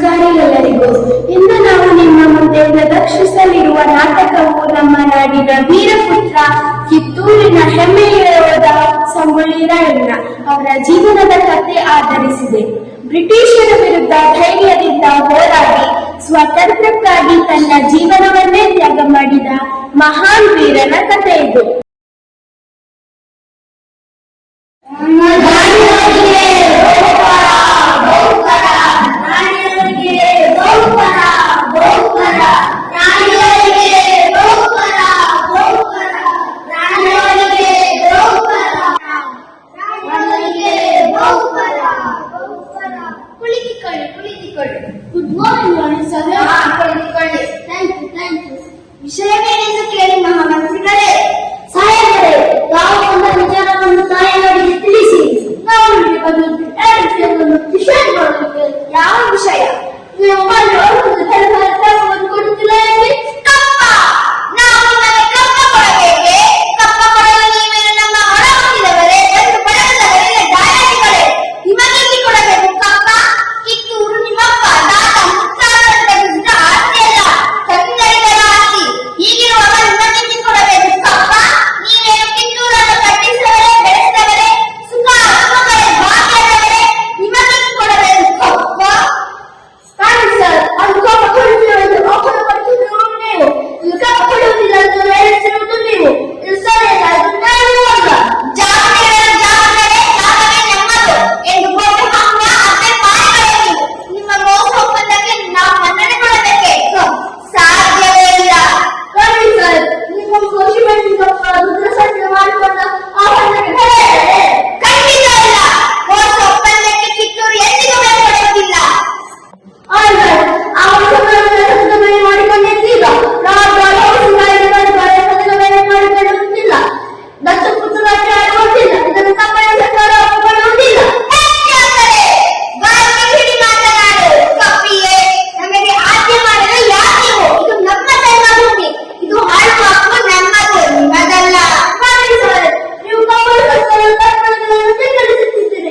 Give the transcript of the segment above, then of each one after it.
ನಮಸ್ಕಾರಗಳೆಲ್ಲರಿಗೂ. ಇಂದು ನಾವು ನಿಮ್ಮ ಮುಂದೆ ಪ್ರದರ್ಶಿಸಲಿರುವ ನಾಟಕವು ನಮ್ಮ ನಾಡಿನ ವೀರಪುತ್ರ ಕಿತ್ತೂರಿನ ಹೆಮ್ಮೆಯ ಯೋಧ ಸಂಗೊಳ್ಳಿ ರಾಯಣ್ಣ ಅವರ ಜೀವನದ ಕಥೆ ಆಧರಿಸಿದೆ. ಬ್ರಿಟಿಷರ ವಿರುದ್ಧ ಧೈರ್ಯದಿಂದ ಹೋರಾಡಿ ಸ್ವಾತಂತ್ರ್ಯಕ್ಕಾಗಿ ತನ್ನ ಜೀವನವನ್ನೇ ತ್ಯಾಗ ಮಾಡಿದ ಮಹಾನ್ ವೀರನ ಕಥೆ ಇದು. Good morning sir. ವಿಷಯವೇನೆಂದು ಕೇಳಿ ಮಹಾಮಂತ್ರಿಗಳೇ. ಸಾಯಂಕಾಲ ಯಾವ ಒಂದು ವಿಚಾರವನ್ನು ತಾಯಿಯವರಿಗೆ ತಿಳಿಸಿ. ನಾವು ವಿಷಯ ಮಾಡಬೇಕು. ಯಾವ ವಿಷಯ? ನೀವು ಕೊಡುತ್ತಿಲ್ಲ ಎಂಬಿ ಕಪ್ಪ. ನಾವು ನಿಮಗೆ ಕಪ್ಪ ಕೊಡಬೇಕೆ? ಕಪ್ಪ ಕೊಡಲು ನೀವೇನು ನಮ್ಮ ಹೊರ ಹೊಂದಿದವರೇ? ಎಂದು ಬಡದವರಿಗೆ ದಾಯಾದಿಗಳೇ, ನಿಮಗೆ ಕೊಡಬೇಕು ಕಪ್ಪ? ಕಿತ್ತೂರು ನಿಮ್ಮಪ್ಪ ತಾತ ಮುತ್ತಾತರು ತೆಗೆಸಿದ ಆಸ್ತಿ ಅಲ್ಲ, ತಂದೆಗಳ ಆಸ್ತಿ. ಹೀಗಿರುವಾಗ ನಿಮಗೆ ಕೊಡಬೇಕು ಕಪ್ಪ? ನೀವೇನು ಕಿತ್ತೂರನ್ನು ಕಟ್ಟಿಸಿದವರೇ, ಬೆಳೆಸಿದವರೇ, ಸುಖ ಸುಖಗಳೇ ಭಾಗ್ಯದವರೇ, ನಿಮಗೆ ಕೊಡಬೇಕು ಕಪ್ಪ? ಸರ್, ಅದು ಕಪ್ಪ ಕೊಡುತ್ತಿಲ್ಲ ಎಂದು ಆಫರ್ ಪಡಿಸಿದ್ರು ನೀವು. ಇದು ಕಪ್ಪ ಕೊಡುವುದಿಲ್ಲ ಎಂದು ಹೇಳಿಸಿರುವುದು ನೀವು. ಇದು ಸರಿಯಲ್ಲ, ಅದು ನ್ಯಾಯವಲ್ಲ. ಜಾಗವೇ ನಮ್ಮದು ಎಂದು ಬೋರ್ಡ್ ಹಾಕುವ ಅದೇ ಪಾಯಿಗಳು ನೀವು. ನಿಮ್ಮ ಮೋಸ ಒಪ್ಪಂದಕ್ಕೆ ನಾವು ಮನ್ನಣೆ ಕೊಡಬೇಕೆ? ಸಾಧ್ಯವೇ ಇಲ್ಲ. ನೋಡಿ ಸರ್, ನಿಮ್ಮ ಕೃಷಿ ರುದ್ರಸಂಚ ಮಾಡಿಕೊಂಡ ಆಹ್ವಾನಕ್ಕೆ ತಡೆಯದೆ ಖಂಡಿತ ಇಲ್ಲ. ಮೋಸ ಒಪ್ಪಂದಕ್ಕೆ ಕಿತ್ತೂರು ಎಂದಿಗೂ ಬೆಂಬಲಿಸುವುದಿಲ್ಲ. ಮಾಡಿಕೊಂಡಿದ್ದೀಗ ಮಾಡಿಕೊಳ್ಳುತ್ತಿಲ್ಲ. ದತ್ತಪುತ್ರ ಆಡುವುದಿಲ್ಲ. ಇದನ್ನು ತಪ್ಪಾಗಿ ಸರ್ಕಾರ ಒಪ್ಪಿಕೊಳ್ಳುವುದಿಲ್ಲ. ಮಾತನಾಡು ಕಪ್ಪಿಯೇ. ನಮಗೆ ಆಜ್ಞೆ ಮಾಡಲು ಯಾಕೆವು? ಇದು ನಮ್ಮ ಧರ್ಮಭೂಮಿ. ಇದು ಆಳುವ ಹಕ್ಕು ನಮ್ಮದು, ನಿಮ್ಮದಲ್ಲ. ನೀವು ಸ್ವೀಕರಿಸುತ್ತಿದ್ದೀರಿ.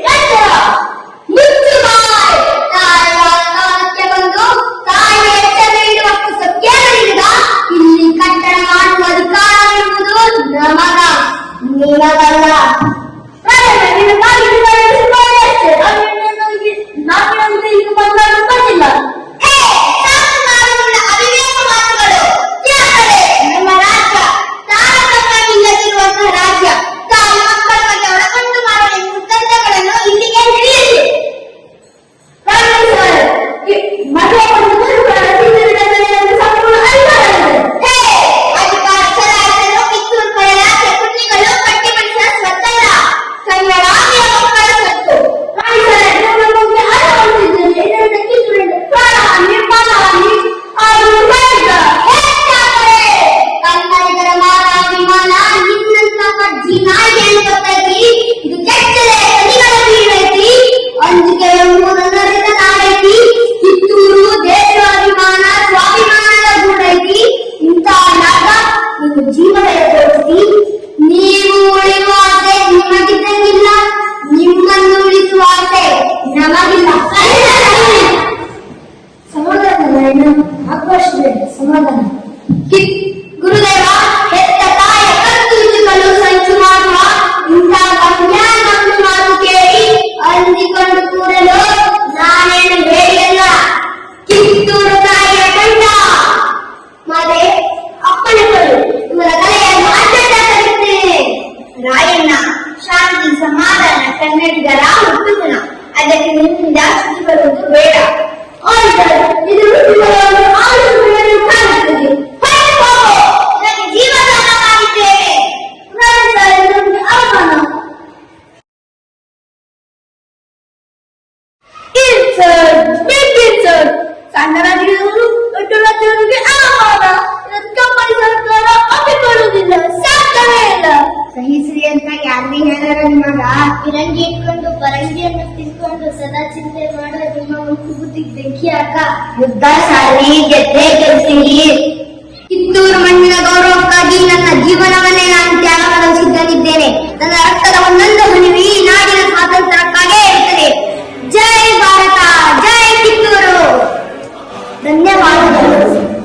ತಾಯಿಗೆ ಬಂದು ತಾಯಿಗೆ ಎಚ್ಚರ ನೀಡುವ ಕೇಳಲಿಲ್ಲ. ಇಲ್ಲಿ ಕಟ್ಟಡ ಮಾಡುವ ಅಧಿಕಾರ ಎಂಬುದು ನಮಗ, ನಿಮಗಲ್ಲ. ನಮ್ಮ ರಾಜ್ಯ ತಾರತಮ್ಯವಿಲ್ಲದಿರುವಂತಹ ರಾಜ್ಯ. ತಾಯಿ ಮಕ್ಕಳ ಬಗ್ಗೆ ಒಳಗೊಂಡು ಮಾಡುವ ತಂತ್ರಗಳನ್ನು ಇಲ್ಲಿಗೆ ಹಿಡಿಯಿರಿ. ಅಧಿಕಾರ ಚಲಾಯಿಸಲು ಕಿತ್ತೂರು ಕೊಡಲಾದ ಪುಣ್ಯಗಳು ಕಟ್ಟಿಬಡಿಸಿದ ಸ್ವತ್ತಲ್ಲ, ಕನ್ನಡಾಗಿಯ ಮಕ್ಕಳ ಸತ್ತು. ಕನ್ನಡಿಗರ ಮಾನಾಭಿಮಾನ ನಿನ್ನಂತಹ ಜೀನಾಯಿಯನ್ನು ಗೊತ್ತಾಗಿ ಇದು ಕೆಟ್ಟದೆ ಕಲಿಗಳ ಬೀಳೈತಿ. ಅಂಜಿಕೆ ಎಂಬುದನ್ನು ಅರಿತ ನಾಡೈತಿ. ಕಿತ್ತೂರು ದೇಶಾಭಿಮಾನ ಸ್ವಾಭಿಮಾನದ ಗೂಡೈತಿ. ಇಂತಹ ನಾಟ ನಿಮ್ಮ ಜೀವನ ತೋರಿಸಿ. ನೀವು ಉಳಿಯುವ ಆಸೆ ನಿಮಗಿದ್ದಂಗಿಲ್ಲ, ನಿಮ್ಮನ್ನು ಉಳಿಸುವ ಆಸೆ ನಮಗಿಲ್ಲ. ಸಮಾಧಾನ ಆಕಾಶದ ಸಮಾಧಾನ. ಗುರುದೇವ, ಹೆತ್ತ ತಾಯ ಕತ್ತುಚ್ಚುಗಳು ಸಂಚು ಮಾಡುವ ಇಂತಹ ಅಜ್ಞಾನ ಮಾತು ಕೇಳಿ ಅಂದಿಕೊಂಡು ಕೂಡಲು ನಾನೇನು ಹೇಳಿಯಲ್ಲ. ಕಿತ್ತೂರು ತಾಯಿಯ ಕಂಡ ಮತ್ತೆ ಅಪ್ಪಣೆಗಳು ಇವರ ಕಲೆಯನ್ನು ಅಡ್ಡ ಕಲಿಯುತ್ತೇನೆ. ರಾಯಣ್ಣ ಶಾಂತಿ ಸಮಾಧಾನ ಕನ್ನಡಿಗರ ಹುಟ್ಟುಗುಣ. ಅದಕ್ಕೆ ನಿಮ್ಮಿಂದ ಶುಚಿ ಬರುವುದು ಬೇಡ. ಇದು ಕಾಣುತ್ತದೆ. ನನಗೆ ಜೀವದಾನ ಮಾಡಿದ್ದೇನೆ. ಅವಮಾನ. ಸಣ್ಣ ರಾಜ್ಯದವರು ದೊಡ್ಡ ರಾಜ್ಯದವರಿಗೆ ಅವಮಾನ. ಇದನ್ನು ಕಂಪನಿ ಸರ್ಕಾರ ಒಪ್ಪಿಕೊಳ್ಳುವುದಿಲ್ಲ. ಸಾಧ್ಯವೇ ಇಲ್ಲ. ಸಹಿಸ್ರಿ ಅಂತ ಯಾರೇ ಹೇಳಾರ ನಿಮಗ? ಪಿರಂಗಿ ಇಟ್ಕೊಂಡು ಪರಂಗಿಯನ್ನು ತಿನ್ಕೊಂಡು ಸದಾ ಚಿಂತೆ ಮಾಡುವ ನಿಮ್ಮ ಮುಟ್ಟು ಬುದ್ಧಿಗೆ ಬೆಂಕಿ ಹಾಕ. ಯುದ್ಧ ಸಾರಿ ಗೆದ್ದೆ ಗೆಲ್ತೀರಿ. ಕಿತ್ತೂರು ಮಣ್ಣಿನ ಗೌರವಕ್ಕಾಗಿ ನನ್ನ ಜೀವನವನ್ನೇ ನಾನು ತ್ಯಾಗ ಮಾಡಲು ಸಿದ್ಧನಿದ್ದೇನೆ. ನನ್ನ ರಕ್ತದ ಒಂದೊಂದು ಹನಿವು ಈ ನಾಡಿನ ಸ್ವಾತಂತ್ರ್ಯಕ್ಕಾಗೇ ಇರುತ್ತದೆ. ಜೈ ಭಾರತ, ಜೈ ಕಿತ್ತೂರು. ಕೊಡು.